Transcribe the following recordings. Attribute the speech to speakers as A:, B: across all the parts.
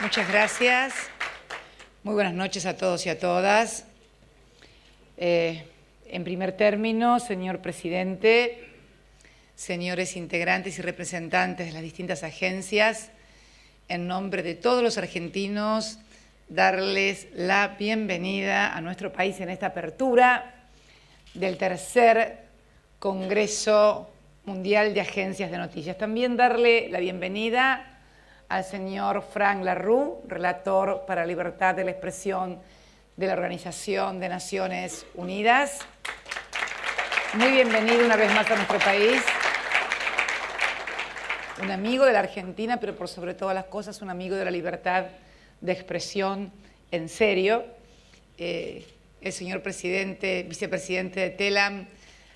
A: Muchas gracias. Muy buenas noches a todos y a todas. En primer término, señor presidente, señores integrantes y representantes de las distintas agencias, en nombre de todos los argentinos, darles la bienvenida a nuestro país en esta apertura del tercer Congreso Mundial de Agencias de Noticias. También darle la bienvenida al señor Frank La Rue, relator para la libertad de la expresión de la Organización de Naciones Unidas. Muy bienvenido una vez más a nuestro país. Un amigo de la Argentina, pero por sobre todas las cosas, un amigo de la libertad de expresión en serio. El señor vicepresidente de TELAM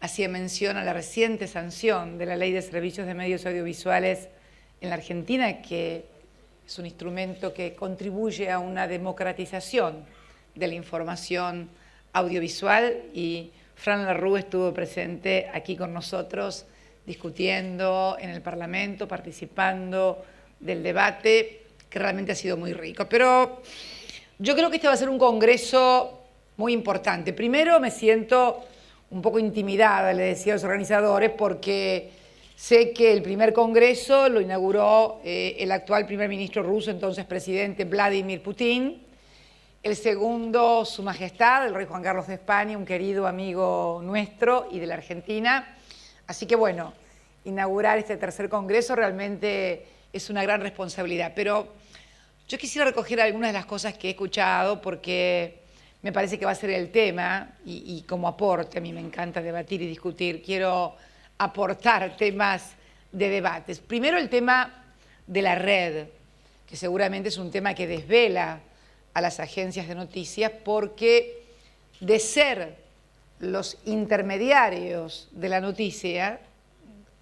A: hacía mención a la reciente sanción de la Ley de Servicios de Medios Audiovisuales en la Argentina, que es un instrumento que contribuye a una democratización de la información audiovisual, y Fran La Rue estuvo presente aquí con nosotros discutiendo en el Parlamento, participando del debate, que realmente ha sido muy rico. Pero yo creo que este va a ser un congreso muy importante. Primero me siento un poco intimidada, le decía a los organizadores, porque sé que el primer congreso lo inauguró el actual primer ministro ruso, entonces presidente Vladimir Putin. El segundo, Su Majestad, el rey Juan Carlos de España, un querido amigo nuestro y de la Argentina. Así que bueno, inaugurar este tercer congreso realmente es una gran responsabilidad. Pero yo quisiera recoger algunas de las cosas que he escuchado, porque me parece que va a ser el tema, y como aporte, a mí me encanta debatir y discutir, quiero aportar temas de debates. Primero, el tema de la red, que seguramente es un tema que desvela a las agencias de noticias, porque de ser los intermediarios de la noticia,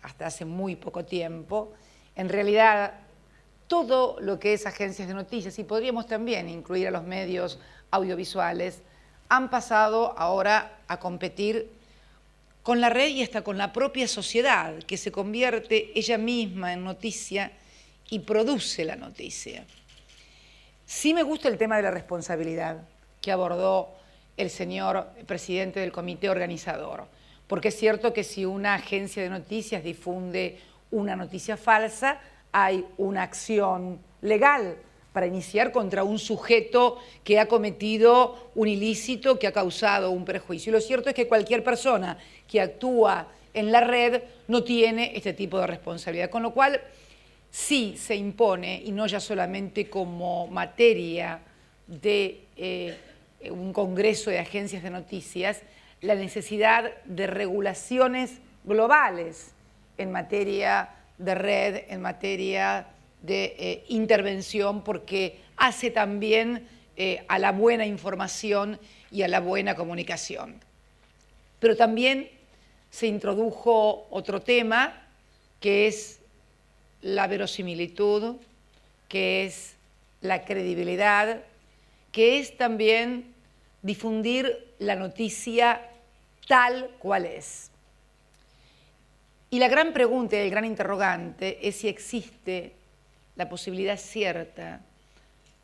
A: hasta hace muy poco tiempo, en realidad todo lo que es agencias de noticias, y podríamos también incluir a los medios audiovisuales, han pasado ahora a competir con la red y hasta con la propia sociedad, que se convierte ella misma en noticia y produce la noticia. Sí me gusta el tema de la responsabilidad que abordó el señor presidente del comité organizador, porque es cierto que si una agencia de noticias difunde una noticia falsa, hay una acción legal para iniciar contra un sujeto que ha cometido un ilícito, que ha causado un perjuicio. Y lo cierto es que cualquier persona que actúa en la red no tiene este tipo de responsabilidad, con lo cual sí se impone, y no ya solamente como materia de un congreso de agencias de noticias, la necesidad de regulaciones globales en materia de red, en materia de intervención, porque hace también a la buena información y a la buena comunicación. Pero también se introdujo otro tema, que es la verosimilitud, que es la credibilidad, que es también difundir la noticia tal cual es. Y la gran pregunta y el gran interrogante es si existe la posibilidad cierta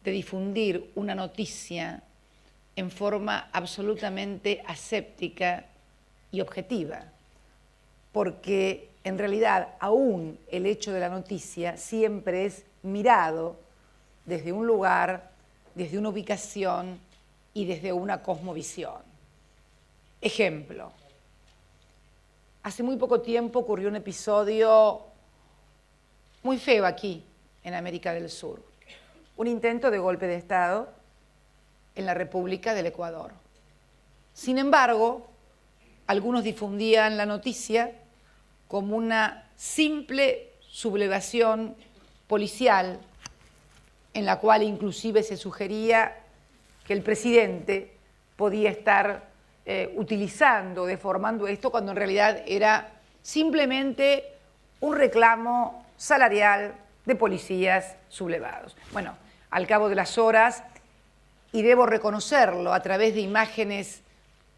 A: de difundir una noticia en forma absolutamente aséptica y objetiva, porque en realidad aún el hecho de la noticia siempre es mirado desde un lugar, desde una ubicación y desde una cosmovisión. Ejemplo, hace muy poco tiempo ocurrió un episodio muy feo aquí, en América del Sur, un intento de golpe de Estado en la República del Ecuador. Sin embargo, algunos difundían la noticia como una simple sublevación policial, en la cual inclusive se sugería que el presidente podía estar utilizando, deformando esto, cuando en realidad era simplemente un reclamo salarial de policías sublevados. Bueno, al cabo de las horas, y debo reconocerlo a través de imágenes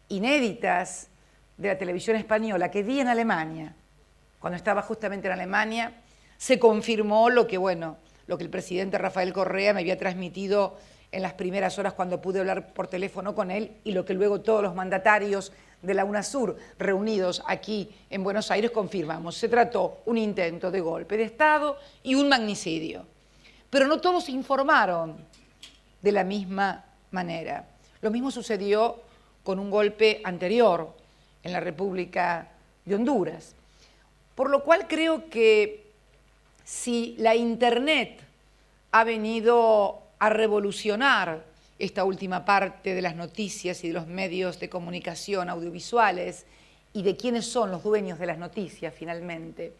A: inéditas de la televisión española que vi en Alemania, cuando estaba justamente en Alemania, se confirmó lo que, bueno, lo que el presidente Rafael Correa me había transmitido en las primeras horas cuando pude hablar por teléfono con él y lo que luego todos los mandatarios de la UNASUR reunidos aquí en Buenos Aires confirmamos. Se trató un intento de golpe de Estado y un magnicidio. Pero no todos informaron de la misma manera. Lo mismo sucedió con un golpe anterior en la República de Honduras. Por lo cual creo que si la Internet ha venido a revolucionar esta última parte de las noticias y de los medios de comunicación audiovisuales y de quiénes son los dueños de las noticias finalmente,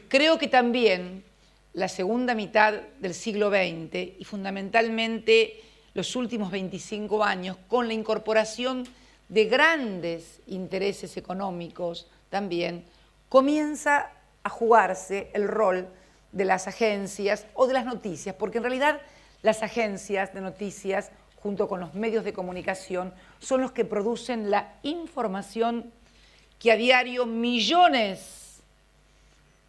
A: creo que también la segunda mitad del siglo XX y fundamentalmente los últimos 25 años con la incorporación de grandes intereses económicos también comienza a jugarse el rol de las agencias o de las noticias, porque en realidad las agencias de noticias, junto con los medios de comunicación, son los que producen la información que a diario millones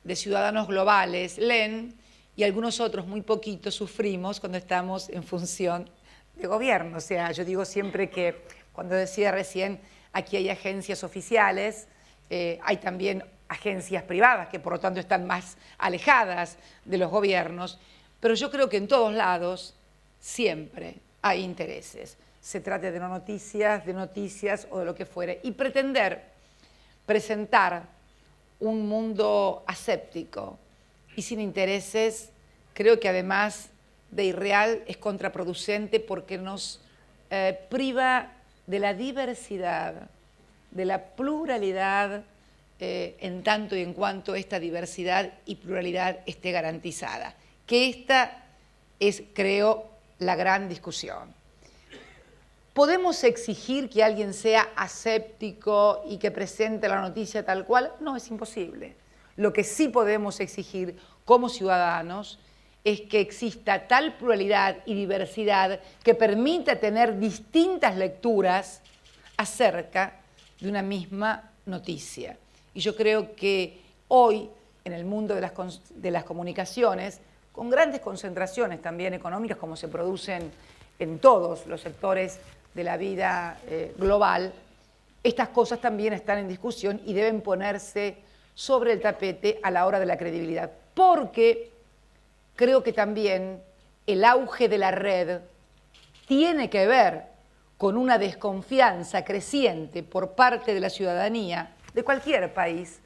A: de ciudadanos globales leen y algunos otros, muy poquitos, sufrimos cuando estamos en función de gobierno. O sea, yo digo siempre que, cuando decía recién, aquí hay agencias oficiales, hay también agencias privadas que por lo tanto están más alejadas de los gobiernos, pero yo creo que en todos lados siempre hay intereses. Se trate de noticias o de lo que fuere. Y pretender presentar un mundo aséptico y sin intereses, creo que además de irreal es contraproducente porque nos priva de la diversidad, de la pluralidad, en tanto y en cuanto esta diversidad y pluralidad esté garantizada. Que esta es, creo, la gran discusión. ¿Podemos exigir que alguien sea aséptico y que presente la noticia tal cual? No, es imposible. Lo que sí podemos exigir como ciudadanos es que exista tal pluralidad y diversidad que permita tener distintas lecturas acerca de una misma noticia. Y yo creo que hoy, en el mundo de las comunicaciones, con grandes concentraciones también económicas, como se producen en todos los sectores de la vida global, estas cosas también están en discusión y deben ponerse sobre el tapete a la hora de la credibilidad. Porque creo que también el auge de la red tiene que ver con una desconfianza creciente por parte de la ciudadanía de cualquier país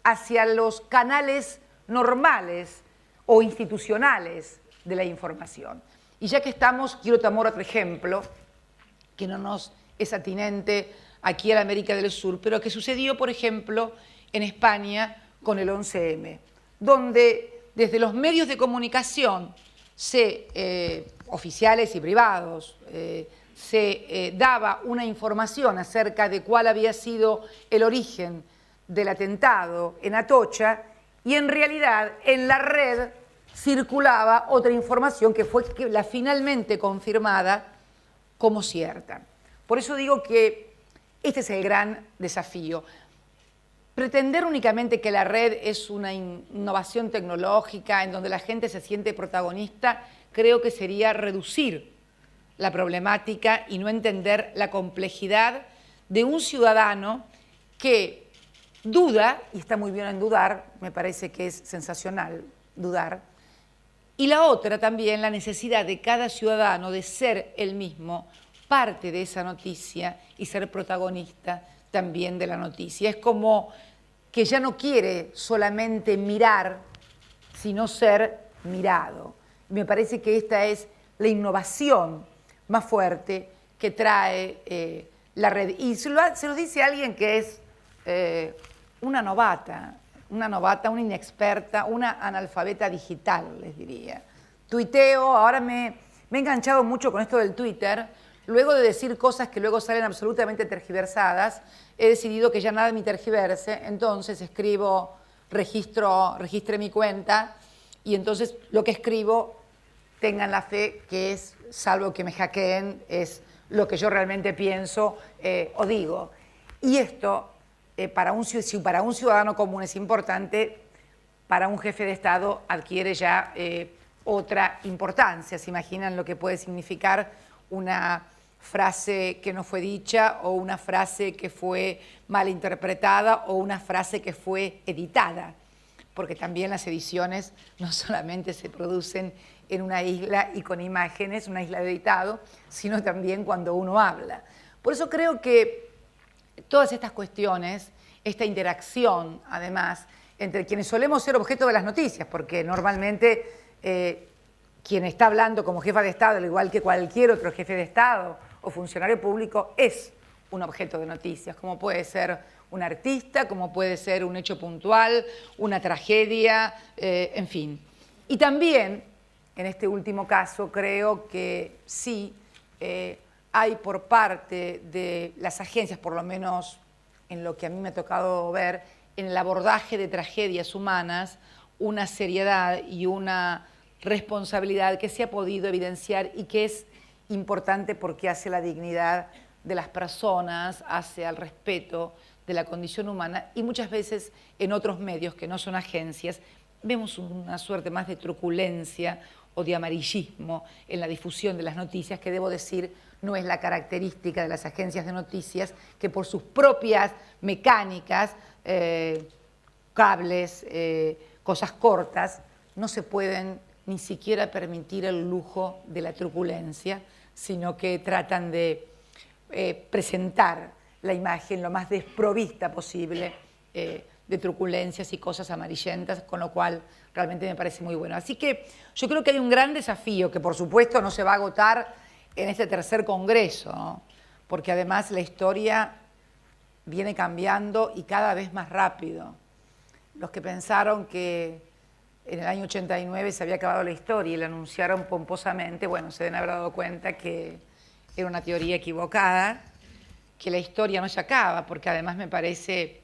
A: hacia los canales normales o institucionales de la información. Y ya que estamos, quiero tomar otro ejemplo, que no nos es atinente aquí en América del Sur, pero que sucedió, por ejemplo, en España con el 11M, donde desde los medios de comunicación, oficiales y privados, se daba una información acerca de cuál había sido el origen del atentado en Atocha, y en realidad en la red circulaba otra información que fue la finalmente confirmada como cierta. Por eso digo que este es el gran desafío. Pretender únicamente que la red es una innovación tecnológica en donde la gente se siente protagonista, creo que sería reducir la problemática y no entender la complejidad de un ciudadano que duda, y está muy bien en dudar, me parece que es sensacional dudar, y la otra también, la necesidad de cada ciudadano de ser él mismo parte de esa noticia y ser protagonista también de la noticia. Es como que ya no quiere solamente mirar, sino ser mirado. Me parece que esta es la innovación más fuerte que trae la red. Y se lo dice alguien que es una novata, una inexperta, una analfabeta digital, les diría. Tuiteo, ahora me he enganchado mucho con esto del Twitter. Luego de decir cosas que luego salen absolutamente tergiversadas, he decidido que ya nada me tergiverse, entonces escribo, registre mi cuenta, y entonces lo que escribo, tengan la fe que es, salvo que me hackeen, es lo que yo realmente pienso o digo. Y esto, si para un ciudadano común es importante, para un jefe de Estado adquiere ya otra importancia. ¿Se imaginan lo que puede significar una frase que no fue dicha o una frase que fue mal interpretada o una frase que fue editada? Porque también las ediciones no solamente se producen en una isla y con imágenes, una isla de editado, sino también cuando uno habla. Por eso creo que todas estas cuestiones, esta interacción, además, entre quienes solemos ser objeto de las noticias, porque normalmente quien está hablando como jefa de Estado, al igual que cualquier otro jefe de Estado o funcionario público, es un objeto de noticias, como puede ser un artista, como puede ser un hecho puntual, una tragedia, en fin. Y también, en este último caso, creo que sí hay por parte de las agencias, por lo menos en lo que a mí me ha tocado ver, en el abordaje de tragedias humanas, una seriedad y una responsabilidad que se ha podido evidenciar y que es importante porque hace la dignidad de las personas, hace al respeto de la condición humana, y muchas veces en otros medios que no son agencias vemos una suerte más de truculencia o de amarillismo en la difusión de las noticias, que debo decir no es la característica de las agencias de noticias, que por sus propias mecánicas, cables, cosas cortas, no se pueden ni siquiera permitir el lujo de la truculencia, sino que tratan de presentar la imagen lo más desprovista posible de truculencias y cosas amarillentas, con lo cual realmente me parece muy bueno. Así que yo creo que hay un gran desafío que por supuesto no se va a agotar en este tercer congreso, ¿no? Porque además la historia viene cambiando y cada vez más rápido. Los que pensaron que en el año 89 se había acabado la historia y la anunciaron pomposamente, bueno, se deben haber dado cuenta que era una teoría equivocada, que la historia no se acaba, porque además me parece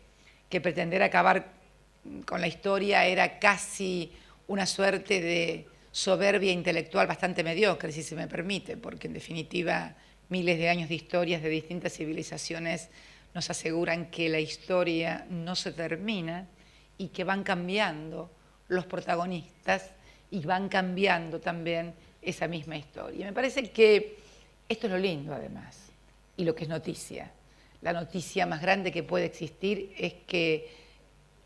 A: que pretender acabar con la historia era casi una suerte de soberbia intelectual bastante mediocre, si se me permite, porque en definitiva miles de años de historias de distintas civilizaciones nos aseguran que la historia no se termina y que van cambiando los protagonistas y van cambiando también esa misma historia. Y me parece que esto es lo lindo además y lo que es noticia. La noticia más grande que puede existir es que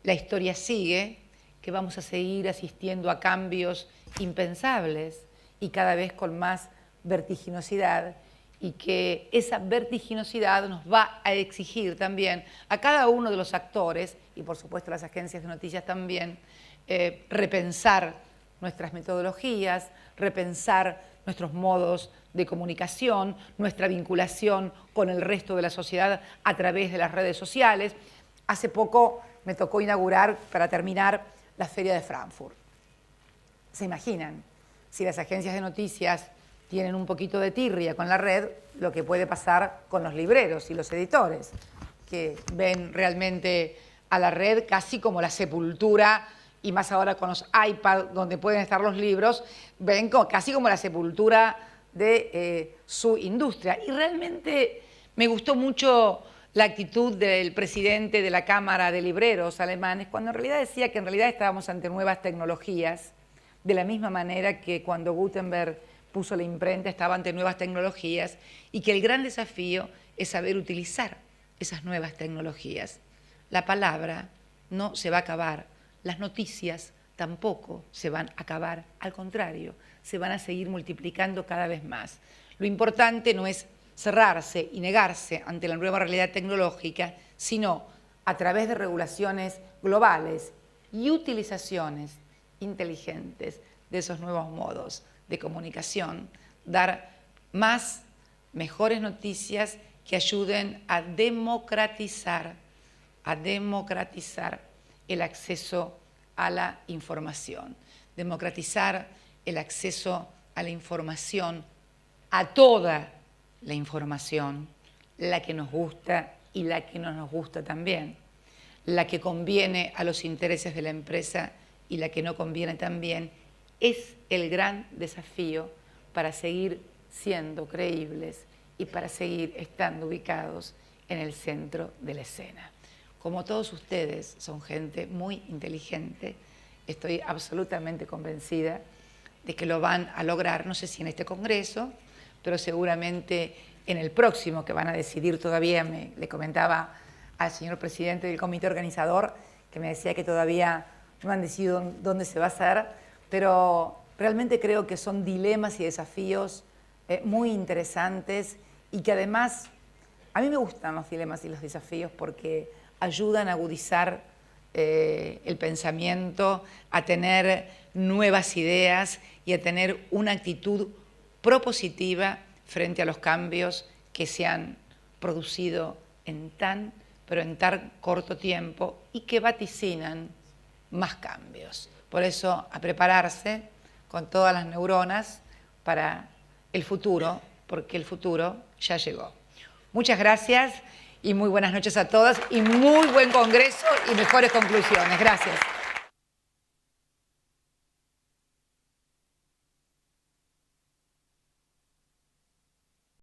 A: la historia sigue, que vamos a seguir asistiendo a cambios impensables y cada vez con más vertiginosidad, y que esa vertiginosidad nos va a exigir también a cada uno de los actores, y por supuesto las agencias de noticias también, repensar nuestras metodologías, repensar nuestros modos de comunicación, nuestra vinculación con el resto de la sociedad a través de las redes sociales. Hace poco me tocó inaugurar, para terminar, la Feria de Frankfurt. ¿Se imaginan? Si las agencias de noticias tienen un poquito de tirria con la red, lo que puede pasar con los libreros y los editores, que ven realmente a la red casi como la sepultura, y más ahora con los iPad donde pueden estar los libros, ven casi como la sepultura de su industria. Y realmente me gustó mucho la actitud del presidente de la Cámara de Libreros alemanes, cuando en realidad decía que en realidad estábamos ante nuevas tecnologías, de la misma manera que cuando Gutenberg puso la imprenta estaba ante nuevas tecnologías, y que el gran desafío es saber utilizar esas nuevas tecnologías. La palabra no se va a acabar, las noticias tampoco se van a acabar, al contrario, se van a seguir multiplicando cada vez más. Lo importante no es cerrarse y negarse ante la nueva realidad tecnológica, sino a través de regulaciones globales y utilizaciones inteligentes de esos nuevos modos de comunicación, dar más, mejores noticias que ayuden a democratizar el acceso a la información, democratizar el acceso a la información, a toda la información, la que nos gusta y la que no nos gusta también, la que conviene a los intereses de la empresa y la que no conviene también, es el gran desafío para seguir siendo creíbles y para seguir estando ubicados en el centro de la escena. Como todos ustedes son gente muy inteligente, estoy absolutamente convencida de que lo van a lograr, no sé si en este Congreso, pero seguramente en el próximo, que van a decidir todavía. Le comentaba al señor presidente del comité organizador, que me decía que todavía no han decidido dónde se va a hacer, pero realmente creo que son dilemas y desafíos muy interesantes y que además, a mí me gustan los dilemas y los desafíos porque ayudan a agudizar el pensamiento, a tener nuevas ideas y a tener una actitud propositiva frente a los cambios que se han producido en tan corto tiempo y que vaticinan más cambios. Por eso, a prepararse con todas las neuronas para el futuro, porque el futuro ya llegó. Muchas gracias y muy buenas noches a todos y muy buen congreso y mejores conclusiones. Gracias.